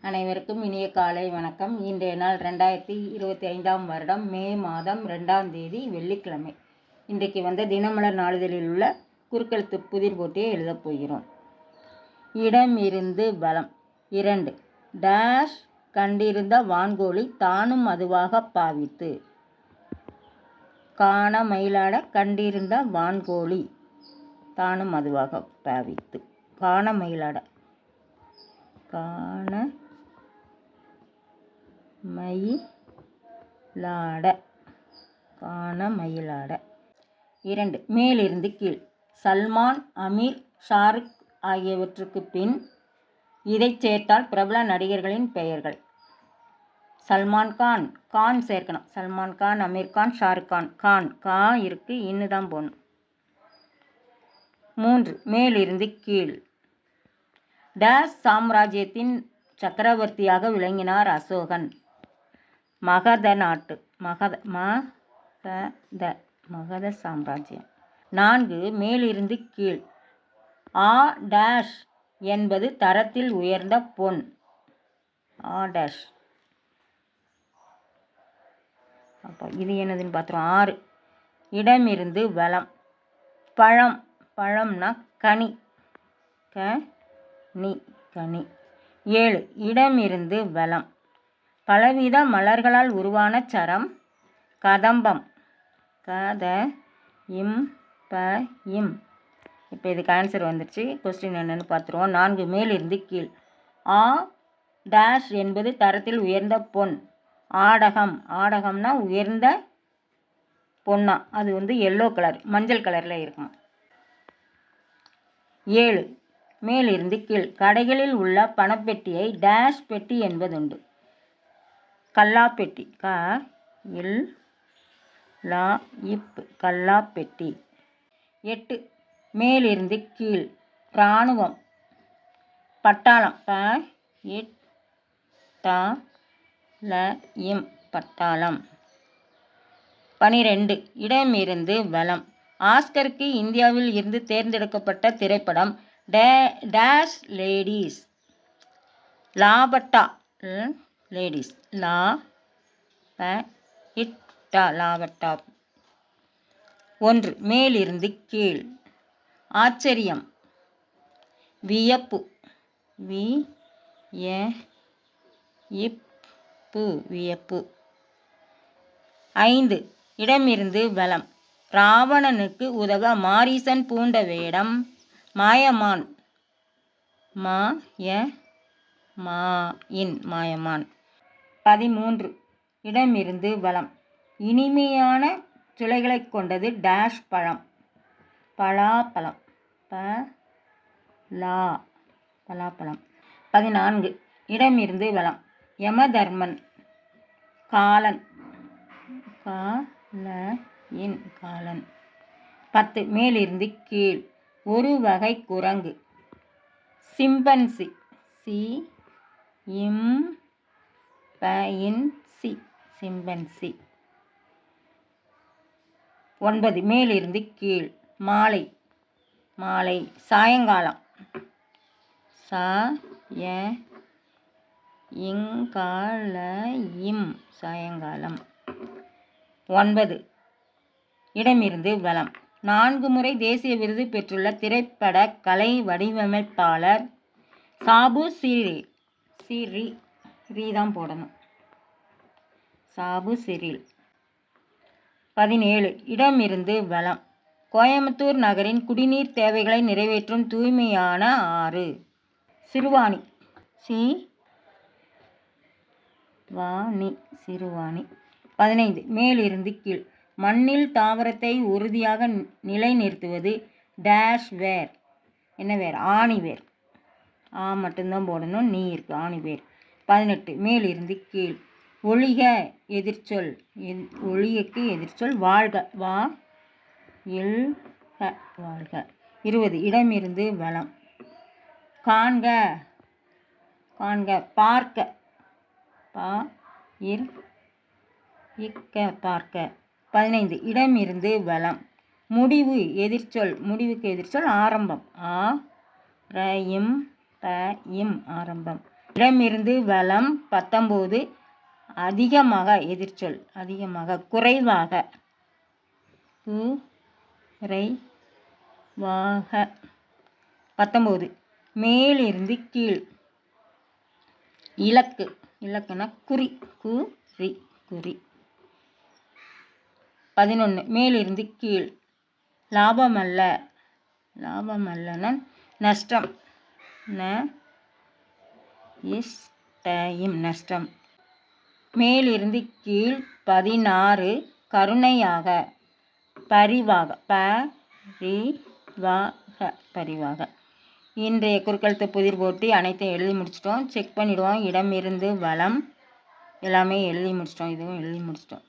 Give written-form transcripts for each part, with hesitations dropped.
அனைவருக்கும் இனிய காலை வணக்கம். இன்றைய நாள் 2025ஆம் வருடம் மே மாதம் 2ஆம் தேதி வெள்ளிக்கிழமை. இன்றைக்கு வந்த தினமலர் நாளிதழில் உள்ள குறுக்கெழுத்து புதிர் போட்டியை எழுதப் போகிறோம். இடம் இருந்து பலம் 2 டேஷ் கண்டிருந்த வான்கோழி தானும் அதுவாக பாவித்து. காண மயிலாட கண்டிருந்த வான்கோழி தானும் அதுவாக பாவித்து. காண மயிலாட காண மயிலாட காண மயிலாட. 2 மேலிருந்து கீழ் சல்மான், அமீர், ஷாருக் ஆகியவற்றுக்கு பின் இதை சேர்த்தால் பிரபல நடிகர்களின் பெயர்கள். சல்மான் கான், கான் சேர்க்கணும். சல்மான் கான், அமீர் கான், ஷாருக் கான். கான் கா இருக்கு, இன்னு தான் போடணும். 3 மேலிருந்து கீழ் டேஷ் சாம்ராஜ்யத்தின் சக்கரவர்த்தியாக விளங்கினார் அசோகன். மகத நாட்டு மகத சாம்ராஜ்யம். 4 மேலிருந்து கீழ் ஆ டேஷ் என்பது தரத்தில் உயர்ந்த பொன். ஆ டேஷ் அப்போ இது என்னதுன்னு பார்த்துருவோம். 6 இடமிருந்து வலம் பழம். பழம்னா கனி. கனி. 7 இடமிருந்து வலம் பலவித மலர்களால் உருவான சரம். கதம்பம். இம். இப்போ இதுக்கு ஆன்சர் வந்துடுச்சு. கொஸ்டின் என்னன்னு பார்த்துருவோம். 4 மேலிருந்து கீழ் ஆ டேஷ் என்பது தரத்தில் உயர்ந்த பொன். ஆடகம். ஆடகம்னா உயர்ந்த பொன்னா. அது எல்லோ கலர், மஞ்சள் கலரில் இருக்கும். 7 மேலிருந்து கீழ் கடைகளில் உள்ள பணப்பெட்டியை டேஷ் பெட்டி என்பதுண்டு. கல்லாப்பெட்டி. கல்லாப்பெட்டி. 8 மேலிருந்து கீழ் இராணுவம். பட்டாளம். பட்டாளம். 12 இடமிருந்து வலம் ஆஸ்கருக்கு இந்தியாவில் இருந்து தேர்ந்தெடுக்கப்பட்ட திரைப்படம் டேஷ் லேடீஸ். லாபட்டா லேடீஸ். லாபட்டா. 1 மேலிருந்து கீழ் ஆச்சரியம். வியப்பு. வியப்பு. 5 இடமிருந்து வலம் ராவணனுக்கு உதவ மாரீசன் பூண்ட வேடம். மாயமான். மாயமான். 13 இடமிருந்து வலம் இனிமையான சுளைகளை கொண்டது டேஷ் பழம். பலாப்பழம். பலாப்பழம். 14 இடமிருந்து வலம் யமதர்மன். காலன். காலன். 10 மேலிருந்து கீழ் ஒரு வகை குரங்கு. சிம்பன்சி. சிம்பன்சி. 9 மேலிருந்து கீழ் மாலை. மாலை சாயங்காலம். சாயங்காலம். 9 இடமிருந்து வலம் 4 முறை தேசிய விருது பெற்றுள்ள திரைப்பட கலை வடிவமைப்பாளர் சாபு சிறீல் தான் போடணும். சாபு சிறீல். 17 இடமிருந்து வலம் கோயம்புத்தூர் நகரின் குடிநீர் தேவைகளை நிறைவேற்றும் தூய்மையான ஆறு. சிறுவாணி. சிறுவாணி. 15 மேலிருந்து கீழ் மண்ணில் தாவரத்தை உறுதியாக நிலைநிறுத்துவது டேஷ் வேர். என்ன வேர்? ஆணிவேர். மட்டும்தான் போடணும், நீ இருக்கு. ஆணிவேர். 18 மேலிருந்து கீழ் ஒழிக எதிர்ச்சொல். ஒழியக்கு எதிர்ச்சொல் வாழ்க. வாழ்க. 20 இடமிருந்து வலம் காண்க. பார்க்க. பார்க்க. 15 இடமிருந்து வலம் முடிவு எதிர்ச்சொல். முடிவுக்கு எதிர்ச்சொல் ஆரம்பம். ஆரம்பம். இடமிருந்து வலம் 19 அதிகமாக எதிர்ச்சொல் அதிகமாக குறைவாக குறைவாக 19 மேலிருந்து கீழ் இலக்கு இலக்குனா குறி குறி குறி 11 மேலிருந்து கீழ் லாபமல்ல லாபமல்லனா நஷ்டம் நஷ்டம் மேலிருந்து கீழ் 16 கருணையாக பரிவாக பரிவாக இன்றைய குறுக்கெழுத்து புதிர் போட்டி அனைத்தையும் எழுதி முடிச்சிட்டோம். செக் பண்ணிவிடுவோம். இடமிருந்து வலம் எல்லாமே எழுதி முடிச்சிட்டோம். இதுவும் எழுதி முடிச்சிட்டோம்.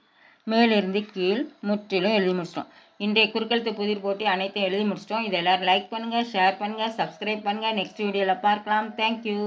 மேலிருந்து கீழ் முற்றிலும் எழுதி முடிச்சிட்டோம். இன்றைய குறுக்கெழுத்து புதிர் போட்டி அனைத்தையும் எழுதி முடிச்சிட்டோம். இது எல்லோரும் லைக் பண்ணுங்கள், ஷேர் பண்ணுங்கள், சப்ஸ்கிரைப் பண்ணுங்கள். நெக்ஸ்ட் வீடியோவில் பார்க்கலாம். தேங்க்யூ.